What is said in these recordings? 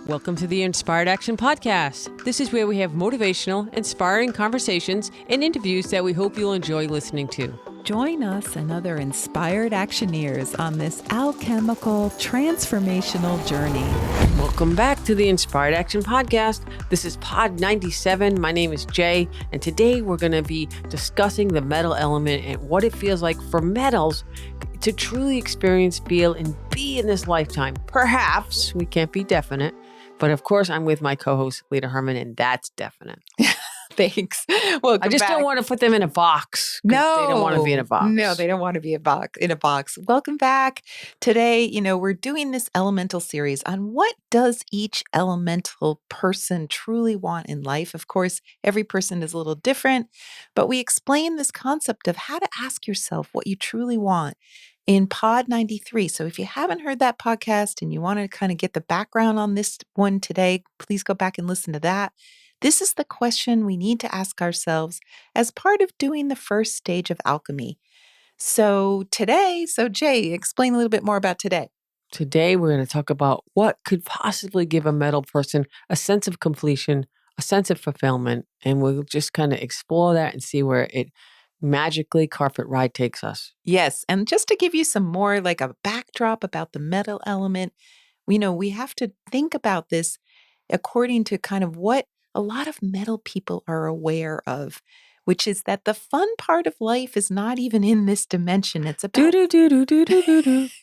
Welcome to the Inspired Action Podcast. This is where we have motivational, inspiring conversations and interviews that we hope you'll enjoy listening to. Join us and other inspired actioneers on this alchemical, transformational journey. Welcome back to the Inspired Action Podcast. This is Pod 97. My name is Jay, and today we're going to be discussing the metal element and what it feels like for metals to truly experience, feel, and be in this lifetime. Perhaps, we can't be definite, but of course I'm with my co-host, Lita Herman, and that's definite. Thanks. Welcome I just back. don't want to put them in a box. No. They don't want to be in a box. No, they don't want to be in a box. Welcome back. Today, we're doing this elemental series on what does each elemental person truly want in life. Of course, every person is a little different, but we explain this concept of how to ask yourself what you truly want in Pod 93. So if you haven't heard that podcast and you want to kind of get the background on this one today, please go back and listen to that. This is the question we need to ask ourselves as part of doing the first stage of alchemy. So Jay, explain a little bit more about today. Today, we're going to talk about what could possibly give a metal person a sense of completion, a sense of fulfillment, and we'll just kind of explore that and see where it magically carpet ride takes us. Yes, and just to give you some more like a backdrop about the metal element, we have to think about this according to kind of what a lot of metal people are aware of, which is that the fun part of life is not even in this dimension. It's about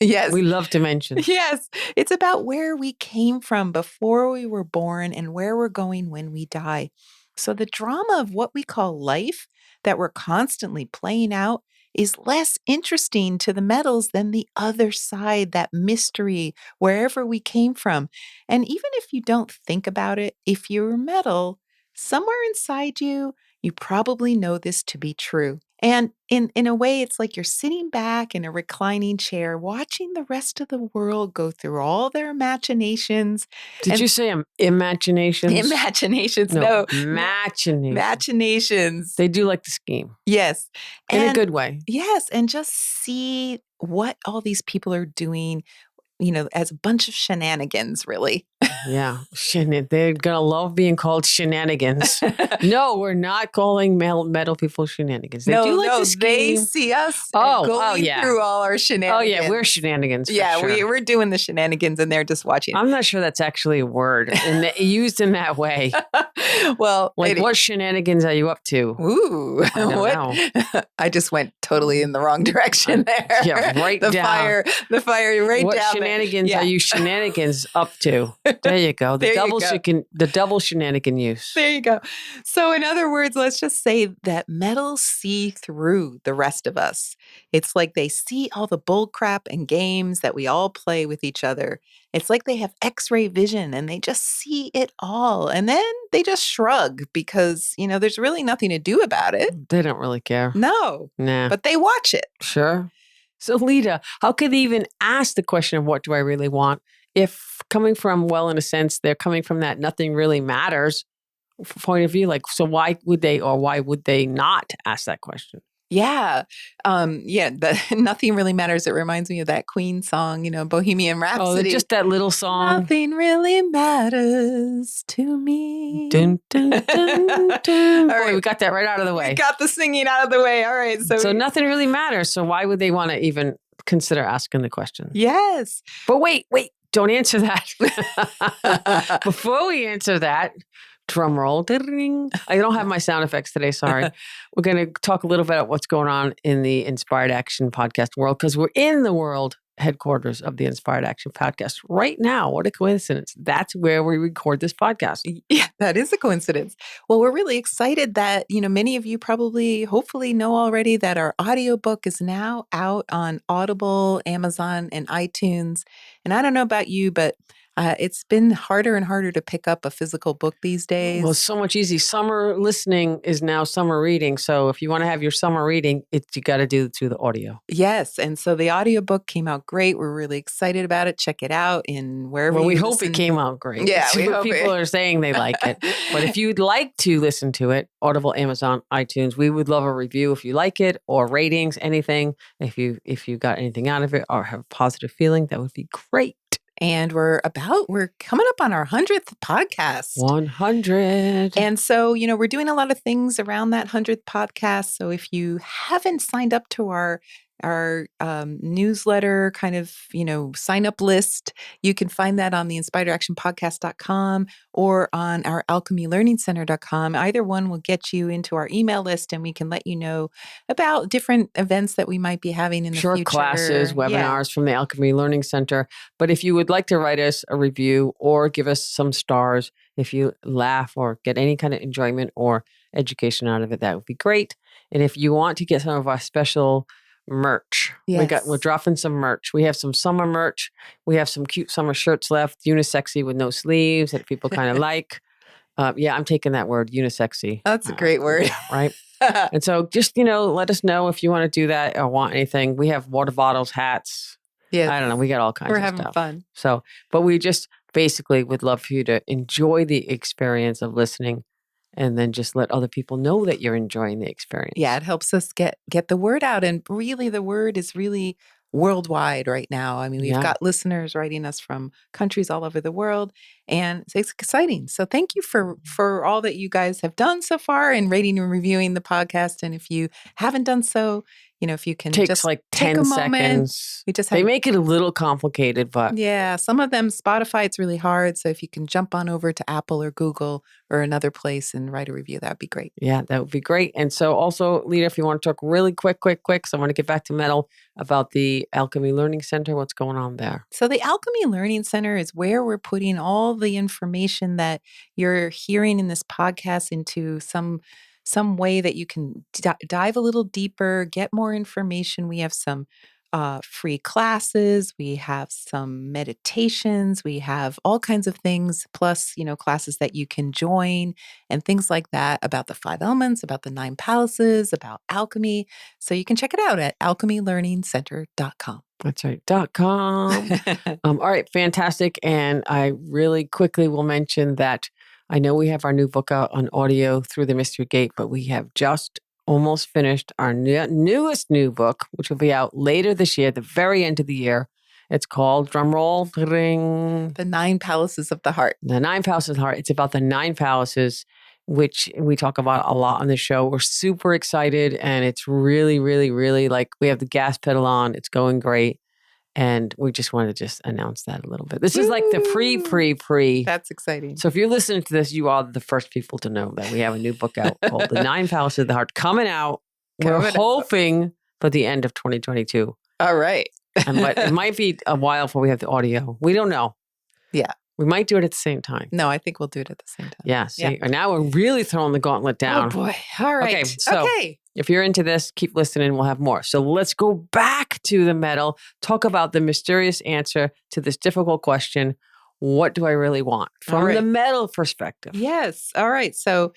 Yes. We love dimensions. Yes. It's about where we came from before we were born and where we're going when we die. So the drama of what we call life that we're constantly playing out is less interesting to the metals than the other side, that mystery, wherever we came from. And even if you don't think about it, if you're metal, somewhere inside you, you probably know this to be true. And in a way, it's like you're sitting back in a reclining chair, watching the rest of the world go through all their machinations. Did you say imaginations? Imaginations, No, no. machinations. Machinations. They do like the scheme. Yes. In a good way. Yes. And just see what all these people are doing, as a bunch of shenanigans, really. Yeah. They're going to love being called shenanigans. No, we're not calling metal people shenanigans. They do like the scheme. They see us going through all our shenanigans. Oh, yeah, we're shenanigans. Yeah, sure. we're doing the shenanigans and they're just watching. I'm not sure that's actually a word used in that way. Well, what shenanigans are you up to? Ooh, I don't know. I just went totally in the wrong direction there. Yeah, right the down. The fire right what down. What shenanigans are you shenanigans up to? There you go. The double shenanigan use. There you go. So in other words, let's just say that metals see through the rest of us. It's like they see all the bull crap and games that we all play with each other. It's like they have X-ray vision and they just see it all. And then they just shrug because, there's really nothing to do about it. They don't really care. No. Nah. But they watch it. Sure. So Lita, how could they even ask the question of what do I really want if coming from, well, in a sense, they're coming from that nothing really matters point of view? Like, so why would they not ask that question? Yeah. Nothing really matters. It reminds me of that Queen song, Bohemian Rhapsody. Oh, just that little song. Nothing really matters to me. Dun, dun, dun, dun. All right. Boy, we got that right out of the way. We got the singing out of the way. All right. So nothing really matters. So why would they want to even consider asking the question? Yes. But wait, don't answer that. Before we answer that, drum roll. Ding. I don't have my sound effects today. Sorry. We're going to talk a little bit about what's going on in the Inspired Action podcast world because we're in the world headquarters of the Inspired Action podcast right now. What a coincidence. That's where we record this podcast. Yeah, that is a coincidence. Well, we're really excited that, many of you probably, hopefully know already that our audiobook is now out on Audible, Amazon, and iTunes. And I don't know about you, but it's been harder and harder to pick up a physical book these days. Well, it's so much easy. Summer listening is now summer reading. So if you want to have your summer reading, you got to do it through the audio. Yes. And so the audiobook came out great. We're really excited about it. Check it out in wherever we listen. hope it came out great. Yeah, people are saying they like it. But if you'd like to listen to it, Audible, Amazon, iTunes, we would love a review if you like it or ratings, anything. If you got anything out of it or have a positive feeling, that would be great. And we're coming up on our 100th podcast. 100. And so, we're doing a lot of things around that 100th podcast. So if you haven't signed up to our newsletter kind of, sign up list, you can find that on the inspiredactionpodcast.com or on our alchemylearningcenter.com. Either one will get you into our email list, and we can let you know about different events that we might be having in the future. Classes, webinars from the Alchemy Learning Center. But if you would like to write us a review or give us some stars, if you laugh or get any kind of enjoyment or education out of it, that would be great. And if you want to get some of our special merch, we're dropping some merch. We have some summer merch. We have some cute summer shirts left, unisexy with no sleeves that people kind of like. I'm taking that word, unisexy. That's a great word. Right? And so just, let us know if you want to do that or want anything. We have water bottles, hats. Yeah, I don't know. We got all kinds of stuff. We're having fun. So, but we just basically would love for you to enjoy the experience of listening, and then just let other people know that you're enjoying the experience. Yeah, it helps us get the word out. And really, the word is really worldwide right now. I mean, we've got listeners writing us from countries all over the world, and it's exciting. So thank you for all that you guys have done so far in rating and reviewing the podcast. And if you haven't done so, if you can just like 10 seconds. They make it a little complicated, but some of them, Spotify, it's really hard. So if you can jump on over to Apple or Google or another place and write a review, that would be great. Yeah, that would be great. And so also, Lita, if you want to talk really quick, so I want to get back to metal, about the Alchemy Learning Center, what's going on there? So the Alchemy Learning Center is where we're putting all the information that you're hearing in this podcast into some way that you can dive a little deeper, get more information. We have some free classes. We have some meditations. We have all kinds of things, plus, classes that you can join and things like that about the 5 elements, about the 9 palaces, about alchemy. So you can check it out at alchemylearningcenter.com. That's right, .com. All right, fantastic. And I really quickly will mention that I know we have our new book out on audio through the Mystery Gate, but we have just almost finished our newest new book, which will be out later this year, the very end of the year. It's called, drumroll, The 9 Palaces of the Heart. The 9 Palaces of the Heart. It's about the 9 palaces, which we talk about a lot on the show. We're super excited, and it's really, really, really like we have the gas pedal on. It's going great. And we just wanted to just announce that a little bit. This is like the pre. That's exciting. So if you're listening to this, you are the first people to know that we have a new book out called The 9 Palaces of the Heart coming out. We're hoping for the end of 2022. All right. But it might be a while before we have the audio. We don't know. Yeah. We might do it at the same time. No, I think we'll do it at the same time. Yeah. See, and now we're really throwing the gauntlet down. Oh, boy. All right. Okay. So if you're into this, keep listening. We'll have more. So let's go back to the metal, talk about the mysterious answer to this difficult question. What do I really want from the metal perspective? Yes. All right. So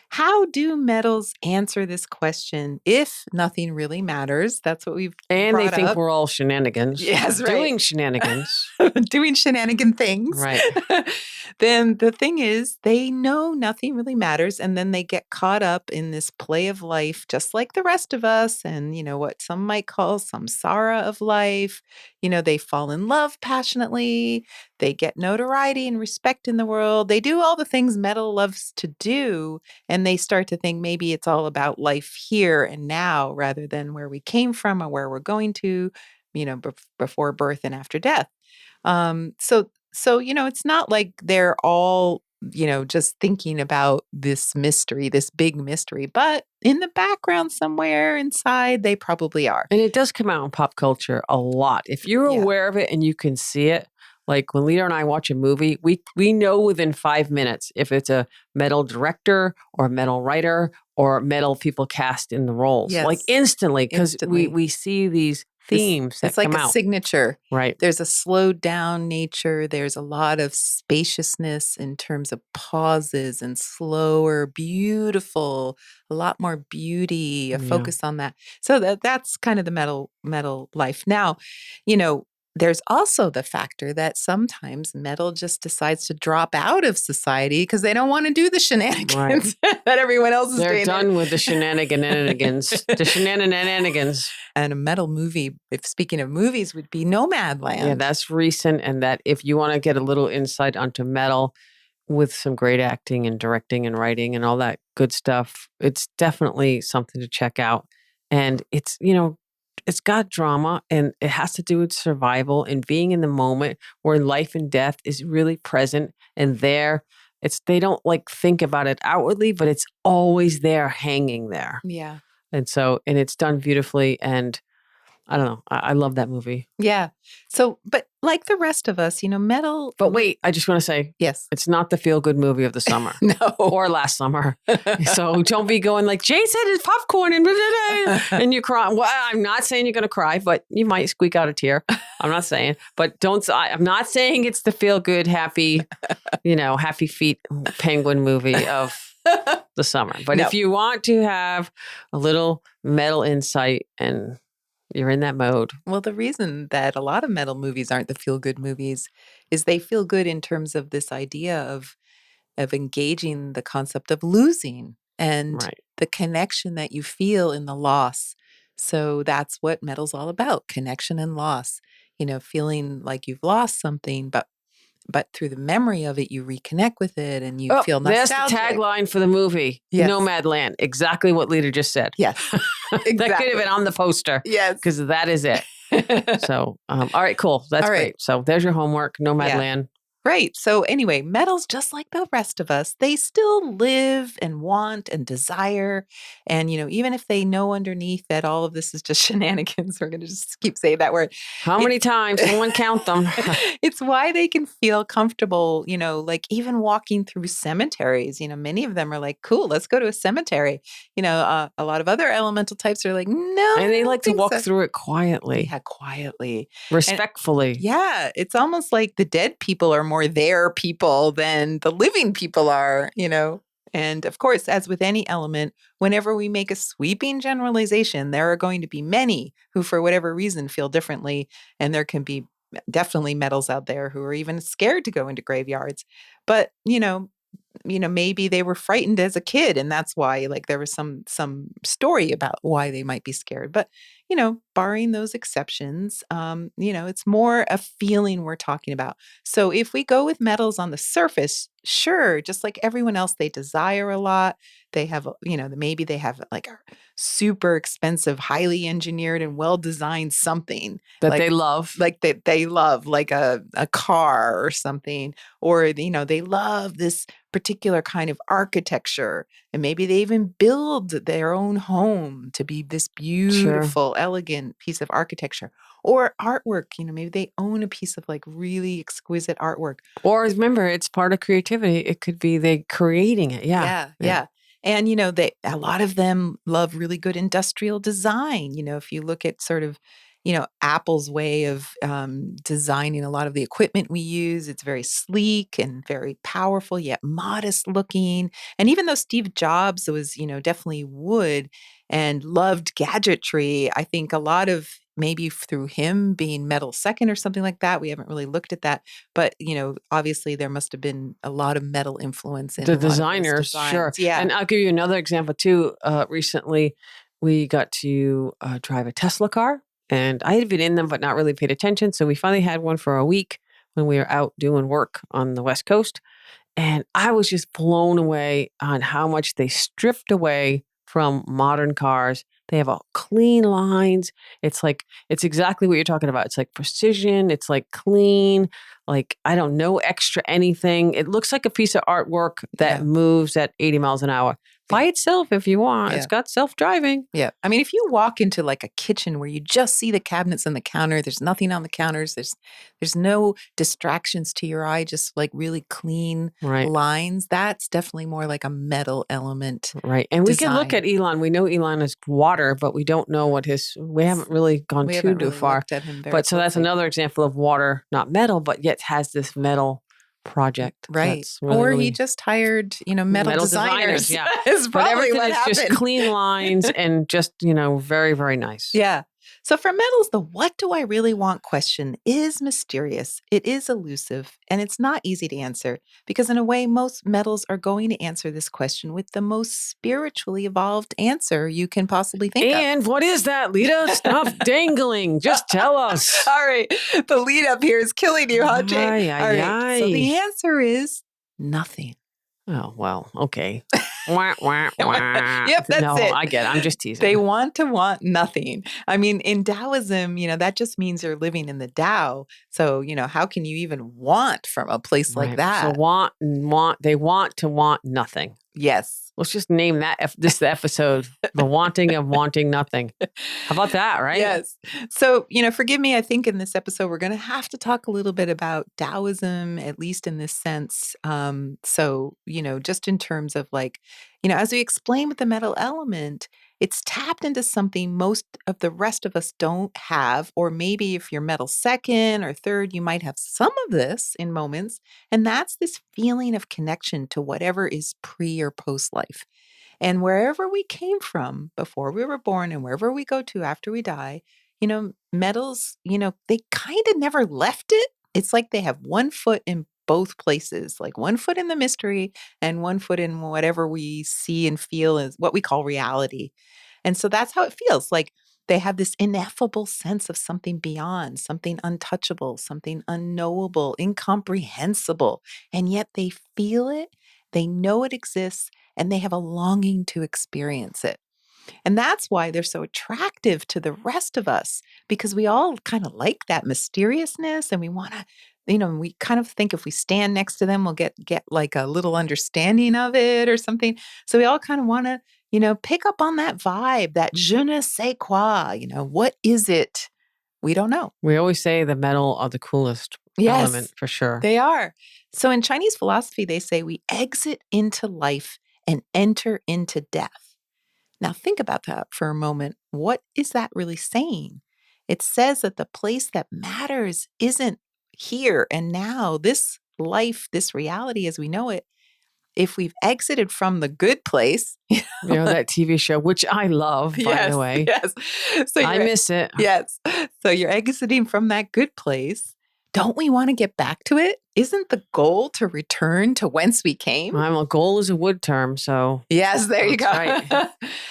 how do metals answer this question if nothing really matters? That's what we've And they think up. We're all shenanigans. Yes, right. Doing shenanigans. Doing shenanigan things. Right. Then the thing is, they know nothing really matters. And then they get caught up in this play of life, just like the rest of us. And, what some might call samsara of life. They fall in love passionately. They get notoriety and respect in the world. They do all the things metal loves to do. And they start to think maybe it's all about life here and now rather than where we came from or where we're going to, before birth and after death. So it's not like they're all, just thinking about this mystery, this big mystery, but in the background somewhere inside, they probably are. And it does come out in pop culture a lot. If you're aware of it and you can see it, like when Lita and I watch a movie, we know within 5 minutes if it's a metal director or a metal writer or metal people cast in the roles. Yes. Like instantly, because we see these themes that come out. It's like a signature. Right. There's a slowed down nature. There's a lot of spaciousness in terms of pauses and slower, beautiful, a lot more beauty, a focus on that. So that's kind of the metal life. Now, there's also the factor that sometimes metal just decides to drop out of society because they don't want to do the shenanigans that everyone else is doing. They're done with the shenanigans. The shenanigans. And a metal movie, if speaking of movies, would be Nomadland. Yeah, that's recent. And that if you want to get a little insight onto metal with some great acting and directing and writing and all that good stuff, it's definitely something to check out. And it's, it's got drama and it has to do with survival and being in the moment where life and death is really present and there. They don't like think about it outwardly, but it's always there hanging there. Yeah. And it's done beautifully. And I don't know. I love that movie. Yeah. So, but like the rest of us, metal. But wait, I just want to say, yes, it's not the feel-good movie of the summer. No. Or last summer. So don't be going like, Jay said it's popcorn and you cry. Well, I'm not saying you're going to cry, but you might squeak out a tear. I'm not saying. But I'm not saying it's the feel-good, happy, happy feet penguin movie of the summer. But if you want to have a little metal insight and you're in that mode. Well, the reason that a lot of metal movies aren't the feel-good movies is they feel good in terms of this idea of engaging the concept of losing and the connection that you feel in the loss. So that's what metal's all about, connection and loss. Feeling like you've lost something, but through the memory of it, you reconnect with it and you feel nostalgic. That's the tagline for the movie, Nomadland. Exactly what Lita just said. Yes, exactly. That could have been on the poster. Yes. Because that is it. So, all right, cool. That's great. So there's your homework, Nomadland. Right. So anyway, metal's just like the rest of us. They still live and want and desire. And, even if they know underneath that all of this is just shenanigans, we're going to just keep saying that word. How many times? Someone count them. It's why they can feel comfortable, like even walking through cemeteries. Many of them are like, cool, let's go to a cemetery. A lot of other elemental types are like, no. And they like to walk through it quietly. Yeah, quietly. Respectfully. And, it's almost like the dead people are more their people than the living people are, And of course, as with any element, whenever we make a sweeping generalization, there are going to be many who, for whatever reason, feel differently. And there can be definitely metals out there who are even scared to go into graveyards. But, maybe they were frightened as a kid and that's why there was some story about why they might be scared. But, barring those exceptions, it's more a feeling we're talking about. So if we go with metals on the surface, sure, just like everyone else, they desire a lot. They have, maybe they have a super expensive, highly engineered and well-designed something. That they love. They love, like a car or something. Or, they love this particular kind of architecture. And maybe they even build their own home to be this beautiful, elegant piece of architecture. Or artwork, maybe they own a piece of really exquisite artwork. Or remember, it's part of creativity. It could be they creating it. Yeah. And, a lot of them love really good industrial design. If you look at sort of, Apple's way of designing a lot of the equipment we use, it's very sleek and very powerful, yet modest looking. And even though Steve Jobs was, definitely wood and loved gadgetry, I think a lot of maybe through him being metal second or something like that. We haven't really looked at that. But, obviously there must have been a lot of metal influence in the designers. Sure. Yeah. And I'll give you another example too. Recently, we got to drive a Tesla car. And I had been in them, but not really paid attention. So we finally had one for a week when we were out doing work on the West Coast. And I was just blown away on how much they stripped away from modern cars. They have clean lines. It's exactly what you're talking about. It's like precision. It's clean. No extra anything. It looks like a piece of artwork that moves at 80 miles an hour. By itself, if you want. It's got self-driving. Yeah. I mean, if you walk into a kitchen where you just see the cabinets and the counter, there's nothing on the counters, there's no distractions to your eye, just really clean lines. That's definitely more like a metal element. Right. And we can look at Elon. We know Elon is water, but we don't know we haven't really gone too far. Looked at him very but so that's another example of water, not metal, but yet has this metal project. Right. Or he just hired, metal designers. Yeah. Is probably but everything what is happened. Just clean lines and just, very, very nice. Yeah. So for metals, the what do I really want question is mysterious. It is elusive, and it's not easy to answer because, in a way, most metals are going to answer this question with the most spiritually evolved answer you can possibly think of. And what is that, Lita? Stop dangling. Just tell us. All right. The lead up here is killing you, huh, Jane? Ay, All ay, right. So ay. the answer is nothing. Oh, well, okay. Wah, wah, wah. Yep, that's no, it. I get it. I'm just teasing. They want to want nothing. I mean, in Taoism, that just means you're living in the Tao. So, how can you even want from a place like that? So they want to want nothing. Yes. Let's just name this episode, The Wanting of Wanting Nothing. How about that, right? Yes. So, forgive me, I think in this episode, we're going to have to talk a little bit about Taoism, at least in this sense. So, just in terms of as we explain with the metal element, it's tapped into something most of the rest of us don't have, or maybe if you're metal second or third, you might have some of this in moments. And that's this feeling of connection to whatever is pre or post life. And wherever we came from before we were born and wherever we go to after we die, metals, they kind of never left it. It's like they have one foot in both places, like one foot in the mystery and one foot in whatever we see and feel is what we call reality. And so that's how it feels. Like they have this ineffable sense of something beyond, something untouchable, something unknowable, incomprehensible. And yet they feel it, they know it exists, and they have a longing to experience it. And that's why they're so attractive to the rest of us, because we all kind of like that mysteriousness and we want to, we kind of think if we stand next to them, we'll get like a little understanding of it or something. So we all kind of want to, pick up on that vibe, that je ne sais quoi, what is it? We don't know. We always say the metal are the coolest element for sure. They are. So in Chinese philosophy, they say we exit into life and enter into death. Now, think about that for a moment. What is that really saying? It says that the place that matters isn't here and now, this life, this reality as we know it. If we've exited from the good place, that TV show, which I love, by the way. Yes. So I miss it. Yes. So you're exiting from that good place. Don't we want to get back to it? Isn't the goal to return to whence we came? Well, goal is a wood term, so. Yes, there you go. Right.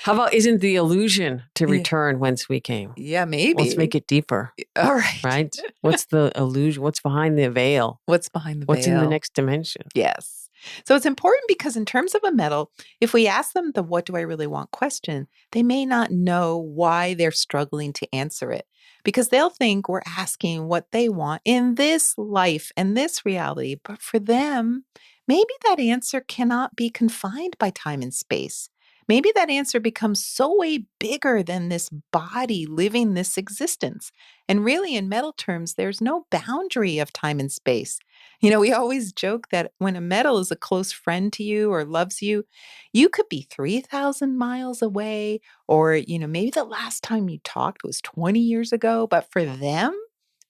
How about isn't the illusion to return whence we came? Yeah, maybe. Let's make it deeper. All right. Right? What's the illusion? What's behind the veil? What's behind the veil? What's in the next dimension? Yes. So it's important because in terms of a metal, if we ask them the what do I really want question, they may not know why they're struggling to answer it because they'll think we're asking what they want in this life and this reality. But for them, maybe that answer cannot be confined by time and space. Maybe that answer becomes so way bigger than this body living this existence. And really, in metal terms, there's no boundary of time and space. We always joke that when a metal is a close friend to you or loves you, you could be 3,000 miles away, or, maybe the last time you talked was 20 years ago. But for them,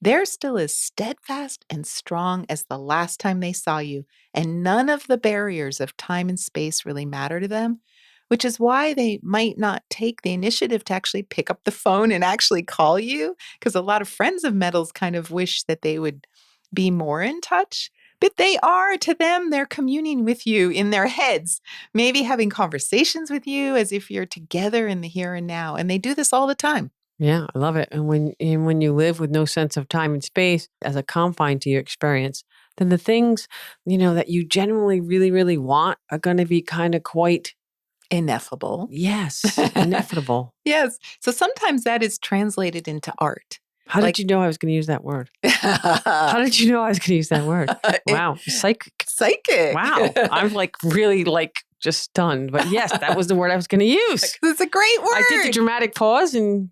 they're still as steadfast and strong as the last time they saw you. And none of the barriers of time and space really matter to them, which is why they might not take the initiative to actually pick up the phone and actually call you. Because a lot of friends of metals kind of wish that they would be more in touch, but they are to them, they're communing with you in their heads, maybe having conversations with you as if you're together in the here and now. And they do this all the time. Yeah, I love it. And when you live with no sense of time and space as a confine to your experience, then the things, that you genuinely really, really want are going to be kind of quite ineffable. Yes, ineffable. Yes. So sometimes that is translated into art. How did you know I was going to use that word? How did you know I was going to use that word? Wow. Psychic. Wow. I'm really just stunned. But yes, that was the word I was going to use. It's a great word. I did the dramatic pause and...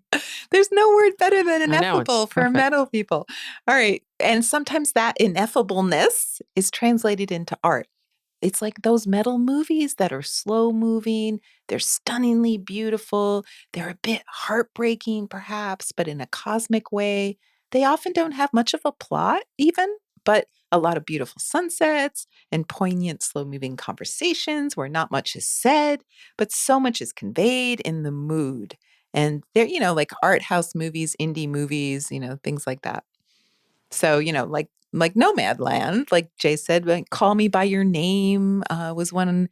There's no word better than ineffable for perfect. metal people. All right. And sometimes that ineffableness is translated into art. It's like those metal movies that are slow moving. They're stunningly beautiful. They're a bit heartbreaking, perhaps, but in a cosmic way. They often don't have much of a plot, even, but a lot of beautiful sunsets and poignant, slow moving conversations where not much is said, but so much is conveyed in the mood. And they're, like art house movies, indie movies, things like that. So, like Nomadland, like Jay said, like Call Me by Your Name was one.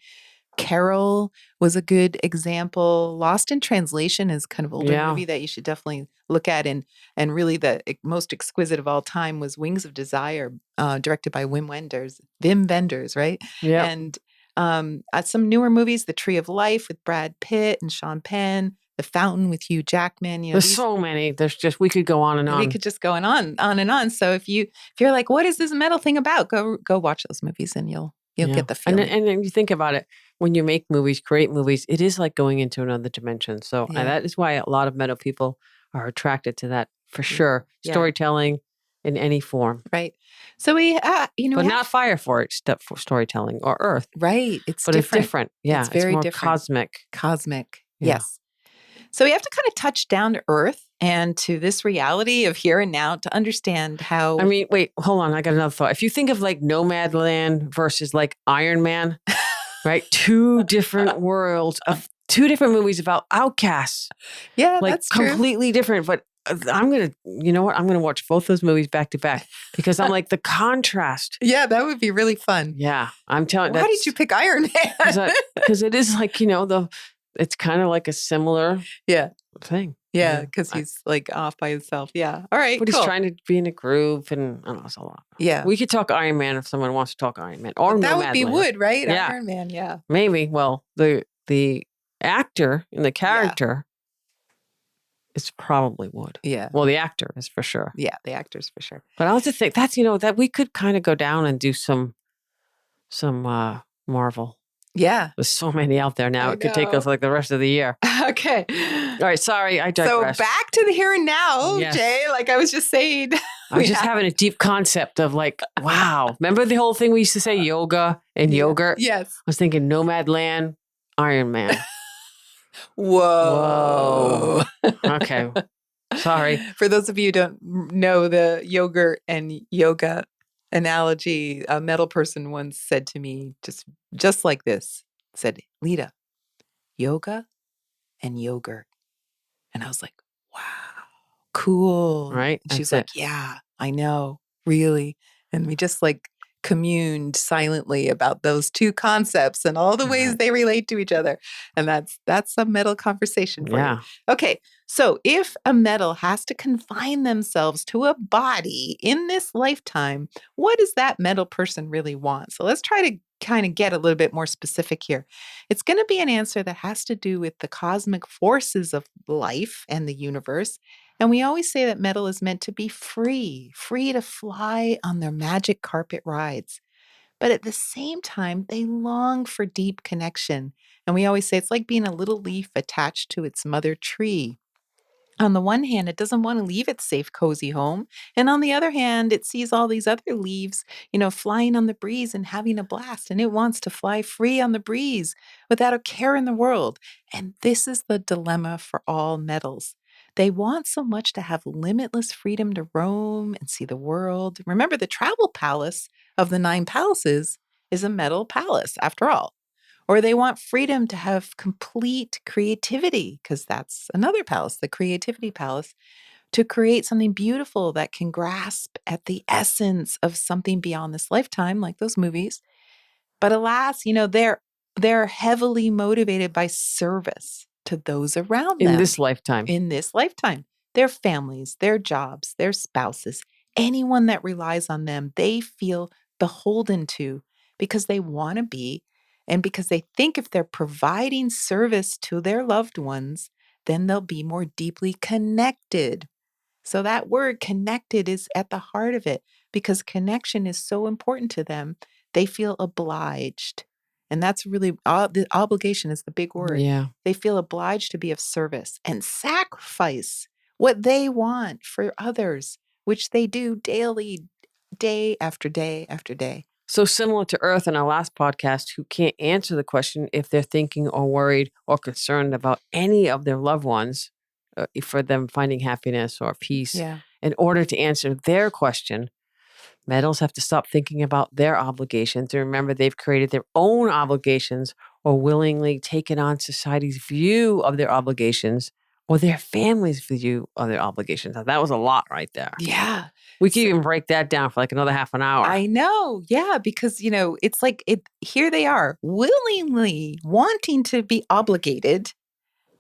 Carol was a good example. Lost in Translation is kind of older movie that you should definitely look at. And really the most exquisite of all time was Wings of Desire, directed by Wim Wenders, right? Yeah. And some newer movies, The Tree of Life with Brad Pitt and Sean Penn, The Fountain with Hugh Jackman. There's so many. We could go on and on. We could just go on and on. So if you're like, what is this metal thing about? Go watch those movies and you'll get the feeling. And then you think about it, when you make movies, create movies, it is like going into another dimension. So that is why a lot of metal people are attracted to that for sure. Yeah. Storytelling in any form. Right. So we, but not fire for it, for storytelling or earth. Right. It's different. Yeah. It's very more different. Cosmic. Yeah. Yes. So we have to kind of touch down to earth and to this reality of here and now to understand how. I mean, wait, hold on. I got another thought. If you think of like Nomadland versus like Iron Man, right? Two different worlds of two different movies about outcasts. Yeah, like that's true. Completely different. But I'm going to, you know what? I'm going to watch both those movies back to back because I'm like the contrast. Yeah, that would be really fun. Yeah. I'm telling you. Why did you pick Iron Man? Because it is like, it's kind of like a similar thing. Yeah, because he's like off by himself. Yeah. All right. But he's trying to be in a groove and I don't know, it's a lot. Yeah. We could talk Iron Man if someone wants to talk Iron Man. Or that Nomadland. would be Wood, right? Yeah. Iron Man, yeah. Maybe. Well, the actor and the character is probably Wood. Yeah. Well, the actor is for sure. Yeah, the actor's for sure. But I also think that's, that we could kind of go down and do some Marvel. Yeah. There's so many out there now. It could take us like the rest of the year. Okay. All right. Sorry, I digress. So back to the here and now, Jay, like I was just saying. I was just having a deep concept of like, wow. Remember the whole thing we used to say, yoga and yogurt? Yes. I was thinking Nomadland, Iron Man. Whoa. Okay. Sorry. For those of you who don't know the yogurt and yoga analogy, a metal person once said to me, just like this, said, Lita, yoga and yogurt. And I was like, wow, cool. Right. And she's like, yeah, I know, really. And we just like communed silently about those two concepts and all the ways they relate to each other. And that's a metal conversation for you. Okay. So if a metal has to confine themselves to a body in this lifetime, what does that metal person really want? So let's try to kind of get a little bit more specific here. It's going to be an answer that has to do with the cosmic forces of life and the universe. And we always say that metal is meant to be free to fly on their magic carpet rides. But at the same time, they long for deep connection. And we always say it's like being a little leaf attached to its mother tree. On the one hand, it doesn't want to leave its safe, cozy home. And on the other hand, it sees all these other leaves, flying on the breeze and having a blast. And it wants to fly free on the breeze without a care in the world. And this is the dilemma for all metals. They want so much to have limitless freedom to roam and see the world. Remember, the travel palace of the 9 palaces is a metal palace, after all. Or they want freedom to have complete creativity, because that's another palace, the creativity palace, to create something beautiful that can grasp at the essence of something beyond this lifetime, like those movies. But alas, they're heavily motivated by service to those around them. In this lifetime. Their families, their jobs, their spouses, anyone that relies on them, they feel beholden to because they want to be. And because they think if they're providing service to their loved ones, then they'll be more deeply connected. So that word connected is at the heart of it because connection is so important to them. They feel obliged. And that's really, the obligation is the big word. Yeah. They feel obliged to be of service and sacrifice what they want for others, which they do daily, day after day after day. So similar to Earth in our last podcast, who can't answer the question if they're thinking or worried or concerned about any of their loved ones for them finding happiness or peace. Yeah. In order to answer their question, metals have to stop thinking about their obligations and remember they've created their own obligations or willingly taken on society's view of their obligations or their families view other obligations. Now, that was a lot right there. Yeah. We could even break that down for like another half an hour. I know. Yeah. Because, it's like here they are willingly wanting to be obligated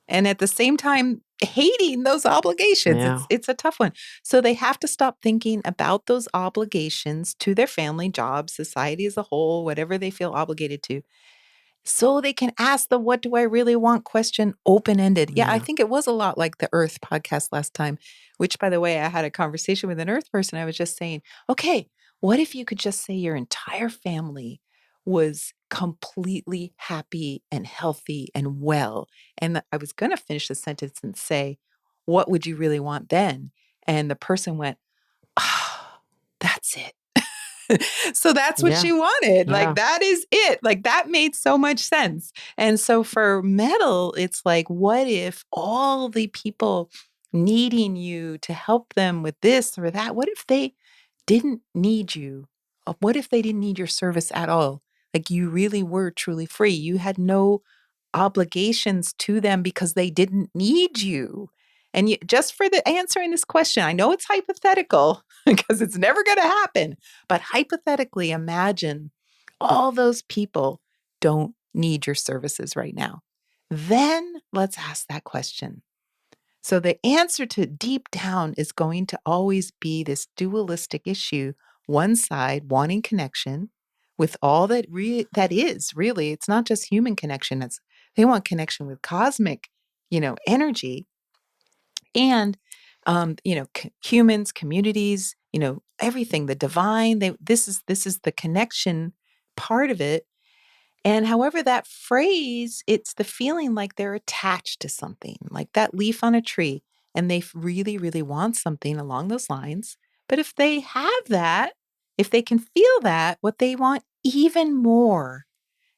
and at the same time hating those obligations. Yeah. It's a tough one. So they have to stop thinking about those obligations to their family, job, society as a whole, whatever they feel obligated to. So they can ask the what do I really want question open-ended. Yeah, I Yeah. think it was a lot like the Earth podcast last time, which by the way, I had a conversation with an Earth person. I was just saying, okay, what if you could just say your entire family was completely happy and healthy and well? And I was going to finish the sentence and say, what would you really want then? And the person went, ah, that's it. So that's what Yeah. she wanted. Yeah. Like, that is it. Like, that made so much sense. And so for metal, it's like, what if all the people needing you to help them with this or that, what if they didn't need you? What if they didn't need your service at all? Like, you really were truly free. You had no obligations to them because they didn't need you. And just for the answering this question, I know it's hypothetical because it's never going to happen, but hypothetically, imagine all those people don't need your services right now. Then let's ask that question. So the answer to deep down is going to always be this dualistic issue. One side wanting connection with all that that is really, it's not just human connection. They want connection with cosmic, energy and, humans, communities, everything, the divine. This is the connection part of it. And however that phrase, it's the feeling like they're attached to something, like that leaf on a tree, and they really, really want something along those lines. But if they have that, if they can feel that, what they want even more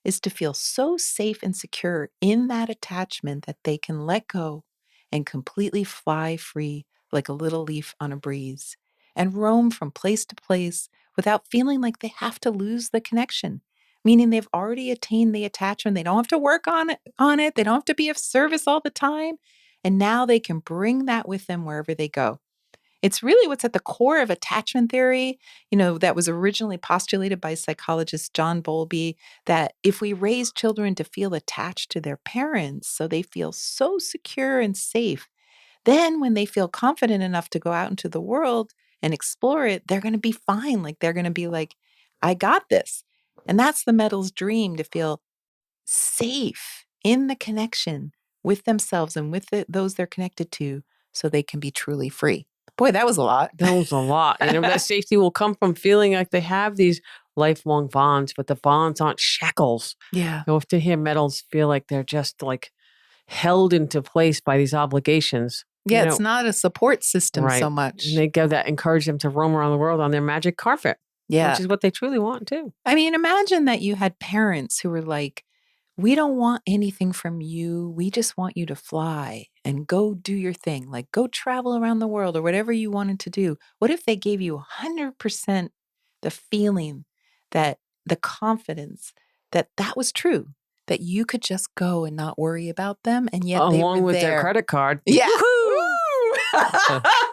is to feel so safe and secure in that attachment that they can let go and completely fly free like a little leaf on a breeze and roam from place to place without feeling like they have to lose the connection, meaning they've already attained the attachment. They don't have to work on it. They don't have to be of service all the time. And now they can bring that with them wherever they go. It's really what's at the core of attachment theory, that was originally postulated by psychologist John Bowlby, that if we raise children to feel attached to their parents so they feel so secure and safe, then when they feel confident enough to go out into the world and explore it, they're going to be fine. Like, they're going to be like, I got this. And that's the metal's dream, to feel safe in the connection with themselves and with those they're connected to so they can be truly free. Boy, that was a lot. That was a lot. That safety will come from feeling like they have these lifelong bonds, but the bonds aren't shackles. Yeah. You often hear metals feel like they're just like held into place by these obligations. Yeah, it's not a support system right. so much. And they encourage them to roam around the world on their magic carpet. Yeah. Which is what they truly want too. I mean, imagine that you had parents who were like, we don't want anything from you. We just want you to fly and go do your thing, like go travel around the world or whatever you wanted to do. What if they gave you 100% the feeling, that the confidence that was true, that you could just go and not worry about them, and yet they were along with there. their credit card. Yeah.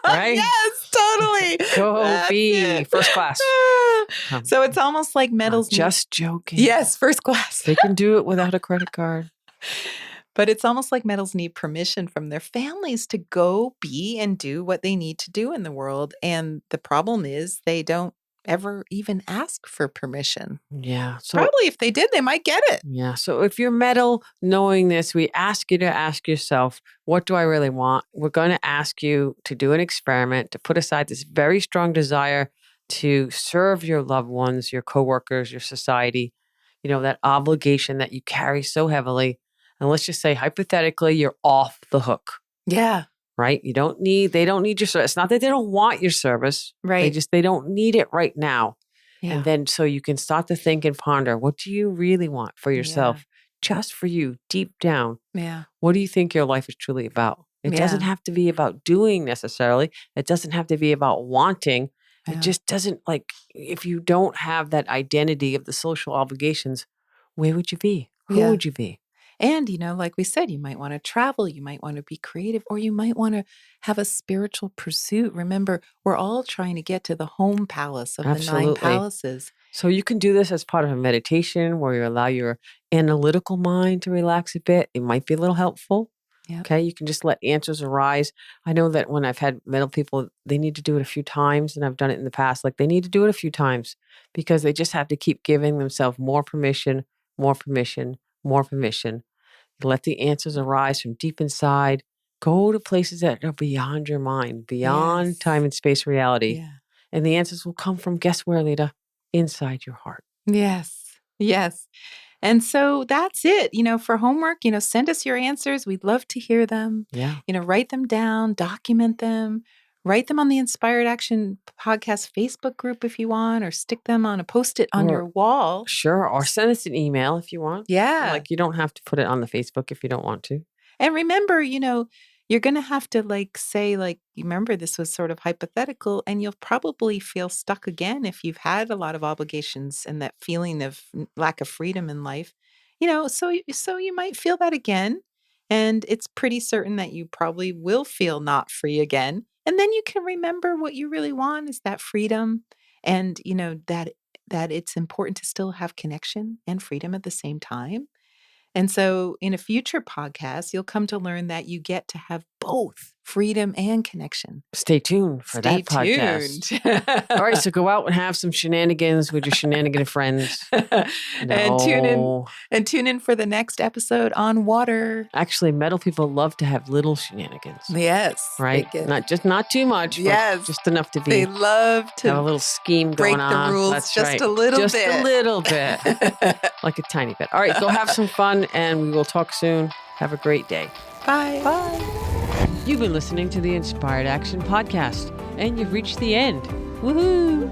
Right? Yes, totally. Go be first class. So it's almost like metals. Just joking. Yes, first class. They can do it without a credit card. But it's almost like metals need permission from their families to go be and do what they need to do in the world. And the problem is they don't ever even ask for permission. Yeah. So probably if they did, they might get it. Yeah. So if you're metal, knowing this, we ask you to ask yourself, what do I really want? We're going to ask you to do an experiment, to put aside this very strong desire to serve your loved ones, your coworkers, your society, that obligation that you carry so heavily. And let's just say, hypothetically, you're off the hook. Yeah. Right? They don't need your service. It's not that they don't want your service. Right. They don't need it right now. Yeah. And then so you can start to think and ponder, what do you really want for yourself? Just for you, deep down. Yeah. What do you think your life is truly about? It doesn't have to be about doing necessarily. It doesn't have to be about wanting. It just doesn't, if you don't have that identity of the social obligations, where would you be? Who would you be? And, like we said, you might want to travel, you might want to be creative, or you might want to have a spiritual pursuit. Remember, we're all trying to get to the home palace of the 9 Absolutely. palaces. So you can do this as part of a meditation where you allow your analytical mind to relax a bit. It might be a little helpful. Yep. Okay. You can just let answers arise. I know that when I've had mental people, they need to do it a few times, and I've done it in the past. Like, they need to do it a few times because they just have to keep giving themselves more permission, more permission, more permission. Let the answers arise from deep inside. Go to places that are beyond your mind, beyond Yes. time and space reality. Yeah. And the answers will come from, guess where, Lita? Inside your heart. Yes. Yes. And so that's it. For homework, send us your answers. We'd love to hear them. Yeah. Write them down, document them, write them on the Inspired Action Podcast Facebook group if you want, or stick them on a Post-it on your wall. Sure. Or send us an email if you want. Yeah. Like, you don't have to put it on the Facebook if you don't want to. And remember, you're going to have to say, remember, this was sort of hypothetical, and you'll probably feel stuck again if you've had a lot of obligations and that feeling of lack of freedom in life. So you might feel that again, and it's pretty certain that you probably will feel not free again. And then you can remember what you really want is that freedom, and that it's important to still have connection and freedom at the same time. And so in a future podcast, you'll come to learn that you get to have both freedom and connection. Stay tuned for that podcast. All right, so go out and have some shenanigans with your shenanigan friends. And tune in for the next episode on water. Actually, metal people love to have little shenanigans. Yes. Right? Not too much. Yes. But just enough to They love to have a little scheme break going on. the rules. That's just right. a little just bit. Just a little bit. Like a tiny bit. All right, go have some fun, and we will talk soon. Have a great day. Bye. Bye. You've been listening to the Inspired Action Podcast, and you've reached the end. Woohoo!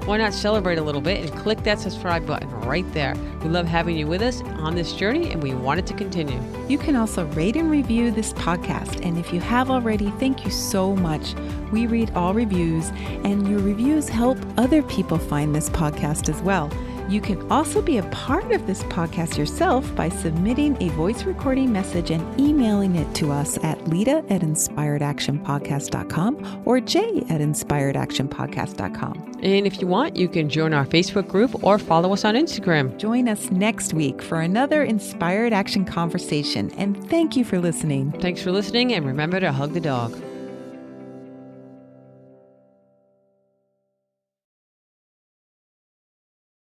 Why not celebrate a little bit and click that subscribe button right there? We love having you with us on this journey, and we want it to continue. You can also rate and review this podcast. And if you have already, thank you so much. We read all reviews, and your reviews help other people find this podcast as well. You can also be a part of this podcast yourself by submitting a voice recording message and emailing it to us at lita@inspiredactionpodcast.com or jay@inspiredactionpodcast.com. And if you want, you can join our Facebook group or follow us on Instagram. Join us next week for another Inspired Action conversation. And thank you for listening. Thanks for listening, and remember to hug the dog.